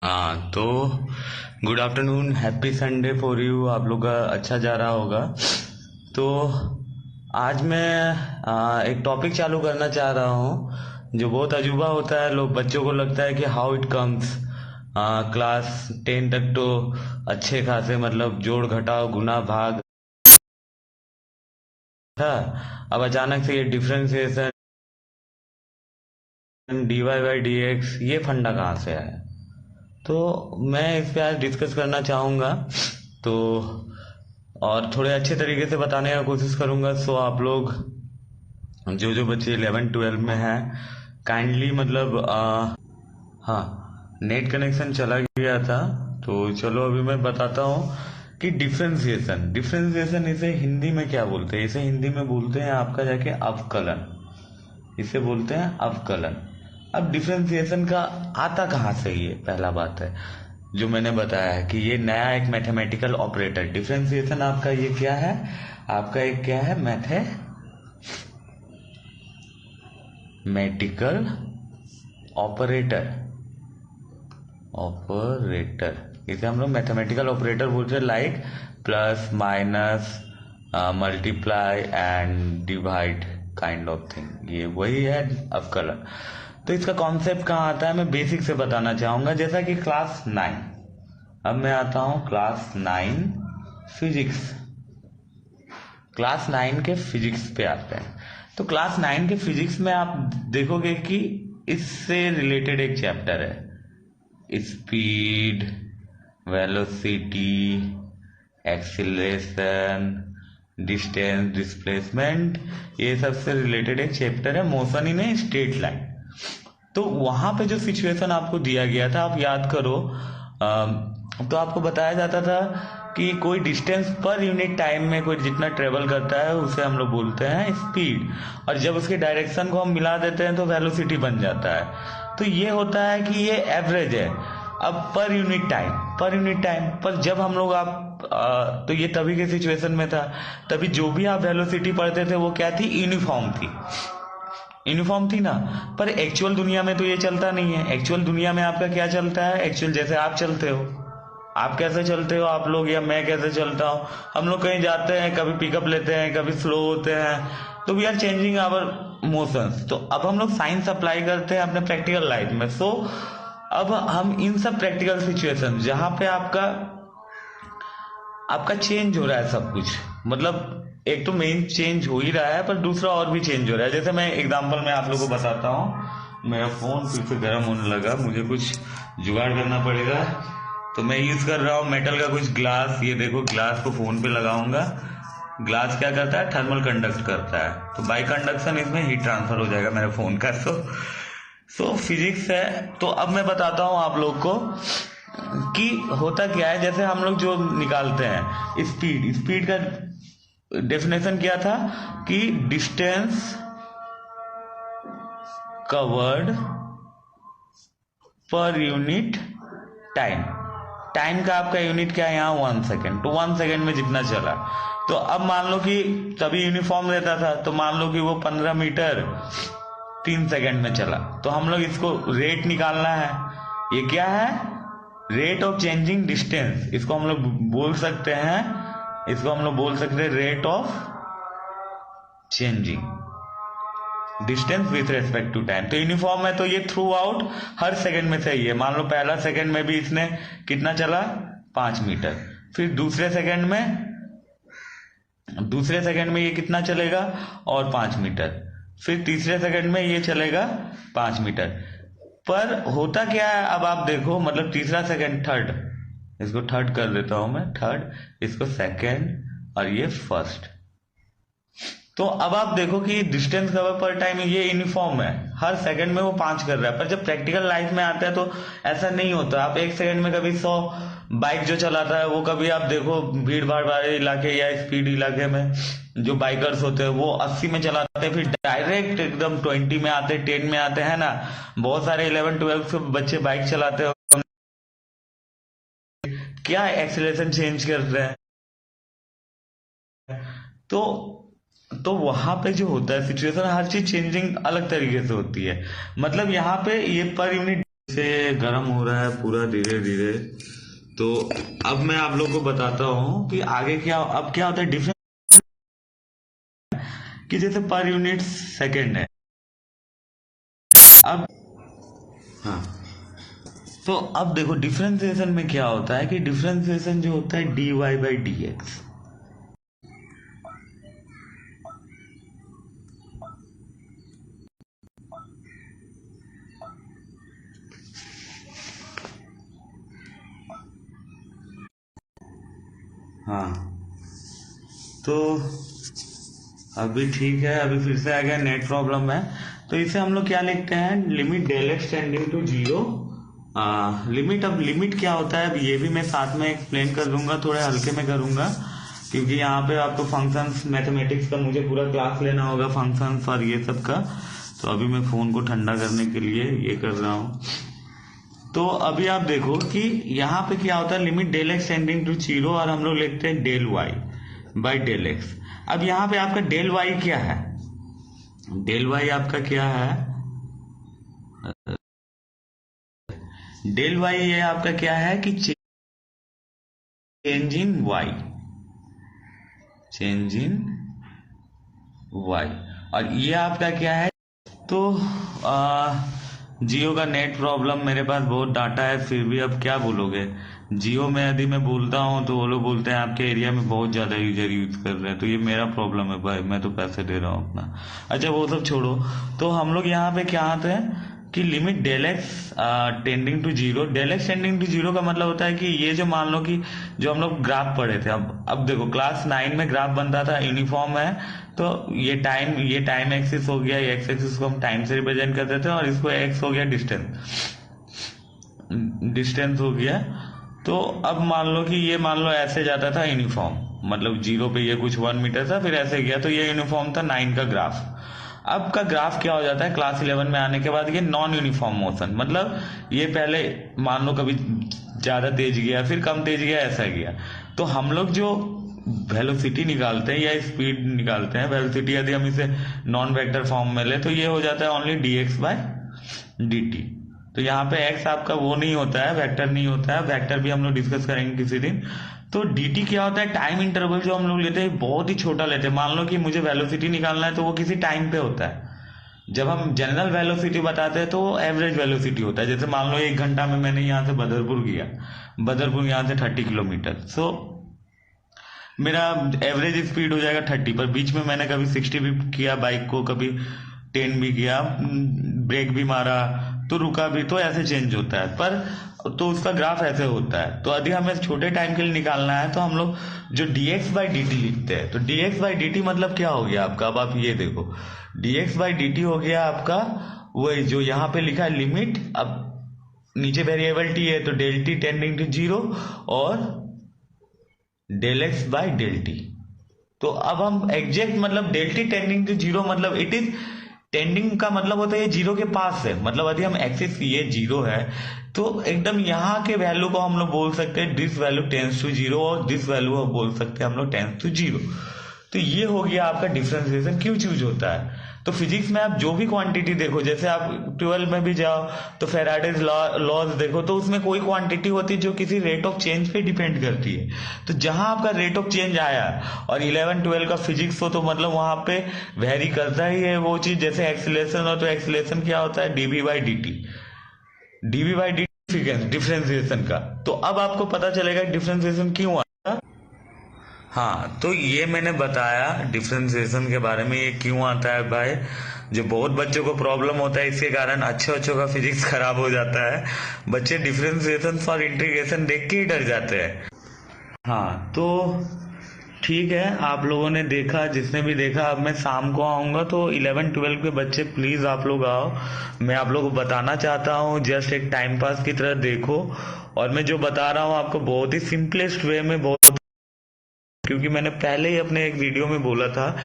हाँ तो good afternoon, happy Sunday for you. आप लोग का अच्छा जा रहा होगा। तो आज मैं एक टॉपिक चालू करना चाह रहा हूँ जो बहुत अजूबा होता है। लोग बच्चों को लगता है कि हाउ इट कम्स। क्लास 10 तक तो अच्छे खासे मतलब जोड़ घटाव गुना भाग था। अब अचानक से ये differentiation D Y by D X ये फंडा कहाँ से आया। तो मैं इस पे आज डिस्कस करना चाहूँगा। तो और थोड़े अच्छे तरीके से बताने का कोशिश करूँगा। सो आप लोग जो जो बच्चे 11 12 में हैं काइंडली मतलब हाँ, नेट कनेक्शन चला गया था। तो चलो अभी मैं बताता हूँ कि डिफ्रेंसिएशन डिफ्रेंसिएशन इसे हिंदी में क्या बोलते हैं। इसे हिंदी में बोलते हैं आपका जाके अवकलन। इसे बोलते हैं अवकलन। अब डिफरेंशिएशन का आता कहाँ से, ये पहला बात है जो मैंने बताया है कि ये नया एक मैथमेटिकल ऑपरेटर। डिफरेंशिएशन आपका ये क्या है, आपका एक क्या है, मैथमेटिकल ऑपरेटर। इसे हम लोग मैथमेटिकल ऑपरेटर बोलते हैं, like plus minus multiply and divide kind of thing. ये वही है अवकलन। तो इसका कॉन्सेप्ट कहाँ आता है, मैं बेसिक से बताना चाहूंगा। जैसा कि क्लास 9, अब मैं आता हूं क्लास 9 फिजिक्स। क्लास 9 के फिजिक्स पे आते हैं। तो क्लास 9 के फिजिक्स में आप देखोगे कि इससे रिलेटेड एक चैप्टर है, speed, velocity, acceleration, distance, displacement. ये सबसे रिलेटेड एक चैप्टर है, motion in a straight line. तो वहां पे जो सिचुएशन आपको दिया गया था, आप याद करो। तो आपको बताया जाता था कि कोई डिस्टेंस पर यूनिट टाइम में कोई जितना ट्रेवल करता है उसे हम लोग बोलते हैं स्पीड, और जब उसके डायरेक्शन को हम मिला देते हैं तो वेलोसिटी बन जाता है। तो ये होता है कि ये एवरेज है। अब पर यूनिट टाइम पर जब हम लोग तो ये तभी के सिचुएशन में था। तभी जो भी आप वेलोसिटी पढ़ते थे वो क्या थी, यूनिफॉर्म थी ना। पर एक्चुअल दुनिया में तो ये चलता नहीं है। एक्चुअल दुनिया में आपका क्या चलता है, एक्चुअल जैसे आप चलते हो, आप कैसे चलते हो आप लोग, या मैं कैसे चलता हूँ। हम लोग कहीं जाते हैं, कभी पिकअप लेते हैं, कभी स्लो होते हैं, तो we are changing our motions. तो अब हम लोग साइंस अप्लाई करते हैं अपने प्रैक्टिकल लाइफ में। सो अब हम इन सब प्रैक्टिकल सिचुएशन जहां पे आपका आपका चेंज हो रहा है सब कुछ, मतलब एक तो मेन चेंज हो ही रहा है पर दूसरा और भी चेंज हो रहा है। जैसे मैं एग्जांपल में आप लोगों को बताता हूँ। मेरा फोन फिर से गर्म होने लगा, मुझे कुछ जुगाड़ करना पड़ेगा। तो मैं यूज कर रहा हूँ मेटल का कुछ ग्लास। ये देखो, ग्लास को फोन पे लगाऊंगा। ग्लास क्या करता है, थर्मल कंडक्ट करता है। तो बाई कंडक्शन इसमें हीट ट्रांसफर हो जाएगा मेरे फोन का। सो फिजिक्स है। तो अब मैं बताता हूँ आप लोग को कि होता क्या है। जैसे हम लोग जो निकालते हैं स्पीड का डेफिनेशन क्या था कि distance covered per unit time. Time का आपका यूनिट क्या है यहाँ, 1 सेकेंड। तो 1 सेकेंड में जितना चला। तो अब मान लो कि तभी यूनिफॉर्म रहता था, तो मान लो कि वो 15 मीटर 3 सेकेंड में चला। तो हम लोग इसको रेट निकालना है। ये क्या है, रेट ऑफ चेंजिंग डिस्टेंस। इसको हम लोग बोल सकते हैं, rate of changing distance with respect to time. तो यूनिफॉर्म है तो ये थ्रू आउट हर सेकंड में सही है। मान लो पहला सेकंड में भी इसने कितना चला, 5 मीटर। फिर दूसरे सेकंड में ये कितना चलेगा, और 5 मीटर। फिर तीसरे सेकंड में ये चलेगा 5 मीटर। पर होता क्या है, अब आप देखो, मतलब तीसरा सेकंड, थर्ड, इसको थर्ड कर देता हूं मैं, थर्ड, इसको सेकंड, और ये फर्स्ट। तो अब आप देखो कि डिस्टेंस कवर पर टाइम ये यूनिफॉर्म है, हर सेकंड में वो 5 कर रहा है। पर जब प्रैक्टिकल लाइफ में आता है तो ऐसा नहीं होता। आप एक सेकंड में कभी 100 बाइक जो चलाता है वो, कभी आप देखो भीड़ भाड़ वाले इलाके या स्पीड इलाके में जो बाइकर्स होते हैं वो 80 में चलाते हैं, फिर डायरेक्ट एकदम 20 में आते, 10 में आते हैं ना। बहुत सारे 11 12 के बच्चे बाइक चलाते हैं, क्या एक्सीलरेशन चेंज कर रहे हैं। तो वहां पे जो होता है सिचुएशन, हर चीज चेंजिंग अलग तरीके से होती है। मतलब यहाँ पे ये पर यूनिट से गर्म हो रहा है पूरा धीरे धीरे। तो अब मैं आप लोग को बताता हूँ कि आगे अब क्या होता है डिफरेंस, कि जैसे पर यूनिट सेकेंड है। अब हाँ, तो अब देखो डिफरेंशिएशन में क्या होता है कि डिफरेंशिएशन जो होता है dy बाई डी एक्स। हाँ, तो अभी ठीक है, अभी फिर से आ गया नेट प्रॉब्लम है। तो इसे हम लोग क्या लिखते हैं, limit del X tending to zero. Limit, अब लिमिट क्या होता है अब ये भी मैं साथ में एक्सप्लेन कर दूंगा, थोड़े हल्के में करूंगा, क्योंकि यहाँ पे आपको फंक्शंस मैथमेटिक्स का मुझे पूरा क्लास लेना होगा, फंक्शंस और ये सब का। तो अभी मैं फोन को ठंडा करने के लिए ये कर रहा हूँ। तो अभी आप देखो कि यहाँ पे क्या होता है, limit del X tending to zero, और हम लोग लिखते हैं del Y by del X. अब यहाँ पे आपका डेल वाई क्या है, डेल वाई आपका क्या है, डेल वाई ये आपका क्या है कि change in Y, change in Y, और ये आपका क्या है। तो जियो का नेट प्रॉब्लम, मेरे पास बहुत डाटा है फिर भी अब क्या बोलोगे। जियो में यदि मैं बोलता हूँ तो वो लोग बोलते हैं आपके एरिया में बहुत ज्यादा यूजर यूज कर रहे हैं, तो ये मेरा प्रॉब्लम है भाई, मैं तो पैसे दे रहा हूँ अपना। अच्छा वो सब छोड़ो, तो हम लोग यहाँ पे क्या आते हैं कि limit del X tending to zero. Del X tending to zero का मतलब होता है कि ये जो मान लो कि जो हम लोग ग्राफ पढ़े थे, अब देखो क्लास 9 में ग्राफ बनता था, यूनिफॉर्म है, तो ये टाइम एक्सिस हो गया, ये एक्स एक्सिस को हम टाइम से रिप्रेजेंट करते थे, और इसको एक्स हो गया डिस्टेंस हो गया। तो अब मान लो कि ये मान लो ऐसे जाता था यूनिफॉर्म, मतलब जीरो पे ये कुछ 1 मीटर था, फिर ऐसे गया, तो ये यूनिफॉर्म था 9 का ग्राफ। अब का ग्राफ क्या हो जाता है क्लास 11 में आने के बाद, ये नॉन यूनिफॉर्म मोशन, मतलब ये पहले मान लो कभी ज्यादा तेज गया, फिर कम तेज गया, ऐसा गया। तो हम लोग जो वेलोसिटी निकालते हैं या स्पीड निकालते हैं, वेलोसिटी यदि हम इसे नॉन वेक्टर फॉर्म में ले तो ये हो जाता है only D X by D T. तो यहाँ पे एक्स आपका वो नहीं होता है, वेक्टर नहीं होता है, वेक्टर भी हम लोग डिस्कस करेंगे किसी दिन। तो dt क्या होता है, टाइम इंटरवल जो हम लोग लेते हैं बहुत ही छोटा लेते हैं। मान लो कि मुझे वेलोसिटी निकालना है तो वो किसी टाइम पे होता है। जब हम जनरल वेलोसिटी बताते हैं तो एवरेज वेलोसिटी होता है। जैसे मान लो 1 घंटा में मैंने यहाँ से बदरपुर किया, बदरपुर यहाँ से 30 किलोमीटर, सो मेरा एवरेज स्पीड हो जाएगा 30, पर बीच में मैंने कभी 60 भी किया बाइक को, कभी 10 भी किया, ब्रेक भी मारा, तो रुका भी, तो ऐसे चेंज होता है। पर तो उसका ग्राफ ऐसे होता है। तो यदि हमें छोटे टाइम के लिए निकालना है तो हम लोग जो dx बाई डी लिखते हैं, तो dx बाई डी मतलब क्या हो गया आपका, अब आप ये देखो dx बाई डी हो गया आपका वही जो यहाँ पे लिखा है लिमिट, अब नीचे वेरिएबल t है तो del T tending to zero और del X by del T. तो अब हम एग्जैक्ट मतलब del T tending to zero मतलब इट इज टेंडिंग का मतलब होता है ये जीरो के पास है, मतलब यदि हम एक्सिस ये जीरो है तो एकदम यहाँ के वैल्यू को हम लोग बोल सकते हैं this value tends to zero, और दिस वैल्यू बोल सकते हैं हम लोग टेंस टू जीरो। तो ये हो गया आपका डिफरेंशिएशन क्यों चूज होता है। तो फिजिक्स में आप जो भी क्वांटिटी देखो, जैसे आप 12 में भी जाओ तो फेराडेज लॉज देखो, तो उसमें कोई क्वांटिटी होती है जो किसी रेट ऑफ चेंज पे डिपेंड करती है। तो जहां आपका रेट ऑफ चेंज आया और 11-12 का फिजिक्स हो तो मतलब वहां पे वेरी करता ही है वो चीज। जैसे एक्सीलरेशन हो तो एक्सीलरेशन क्या होता है DV by D T, DV by D differentiation का। तो अब आपको पता चलेगा डिफरेंशिएशन क्यों आता। हाँ, तो ये मैंने बताया डिफरेंशिएशन के बारे में, ये क्यों आता है भाई। जो बहुत बच्चों को प्रॉब्लम होता है इसके कारण अच्छे बच्चों का फिजिक्स खराब हो जाता है, बच्चे डिफरेंशिएशन और इंटीग्रेशन देख के ही डर जाते हैं। हाँ, तो ठीक है, आप लोगों ने देखा, जिसने भी देखा। अब मैं शाम को आऊंगा तो 11-12 के बच्चे प्लीज आप लोग आओ, मैं आप लोगों को बताना चाहता हूँ, जस्ट एक टाइम पास की तरह देखो। और मैं जो बता रहा हूँ आपको बहुत ही सिंपलेस्ट वे में, बहुत, क्योंकि मैंने पहले ही अपने एक वीडियो में बोला था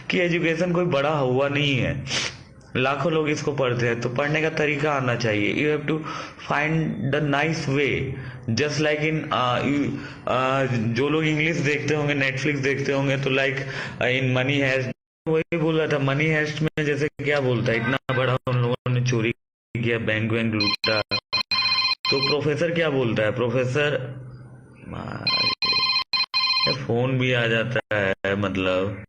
कि एजुकेशन कोई बड़ा हुआ नहीं है, लाखों लोग इसको पढ़ते हैं, तो पढ़ने का तरीका आना चाहिए। You have to find the nice way, just like in जो लोग इंग्लिश देखते होंगे, नेटफ्लिक्स देखते होंगे, तो लाइक इन मनी हैस्ट, वही बोल रहा था, मनी हैस्ट में जैसे क्या बोलता है, इतना बड़ा उन लोगों ने चोरी किया, बैंक वैंक लूटा। तो प्रोफेसर क्या बोलता है, प्रोफेसर फोन भी आ जाता है, मतलब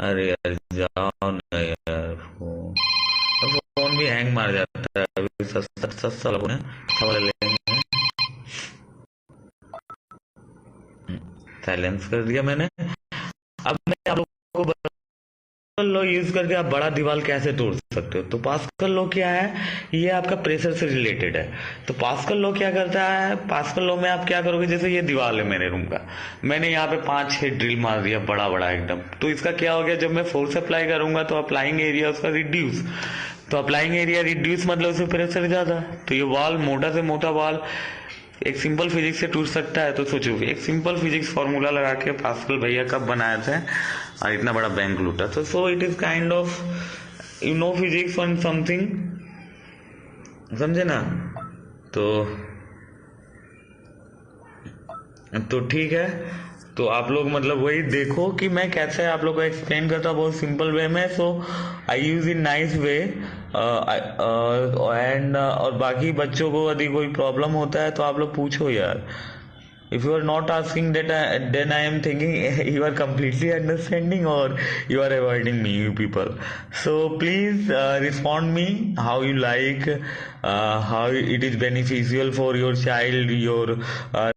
अरे यार जाओ ना यार, फोन भी हैंग मार जाता है। अभी सस्ता सस्ता लोगों ने सस्ता लेंगे। साइलेंस कर दिया मैंने। अब मैं आप लोगों को पास्कल लॉ यूज करके आप बड़ा दीवार कैसे तोड़ सकते हो। तो पास्कल लॉ क्या है, ये आपका प्रेशर से रिलेटेड है। तो पास्कल लॉ क्या करता है, पास्कल लॉ में आप क्या करोगे, जैसे ये दीवार है मेरे रूम का, मैंने यहाँ पे 5-6 ड्रिल मार दिया बड़ा बड़ा एकदम। तो इसका क्या हो गया, जब मैं फोर्स अप्लाई करूंगा तो अप्लाइंग एरिया उसका रिड्यूस। तो अप्लाइंग एरिया रिड्यूस मतलब उसमें प्रेशर ज्यादा। तो ये वॉल मोटा से मोटा वॉल एक सिंपल फिजिक्स से टूट सकता है। तो सोचो एक सिंपल फिजिक्स फॉर्मूला लगा के पास्कल भैया कब बनाए थे और इतना बड़ा बैंक लूटा। तो so it is kind of you know physics on something, समझे ना। तो ठीक है। तो आप लोग मतलब वही देखो कि मैं कैसे आप लोग को एक्सप्लेन करता हूँ बहुत सिंपल वे में। So I use in nice way and और बाकी बच्चों को यदि कोई प्रॉब्लम होता है तो आप लोग पूछो यार। If you are not asking that, then I am thinking you are completely understanding or you are avoiding me, you people. So please respond me how you like, how it is beneficial for your child, your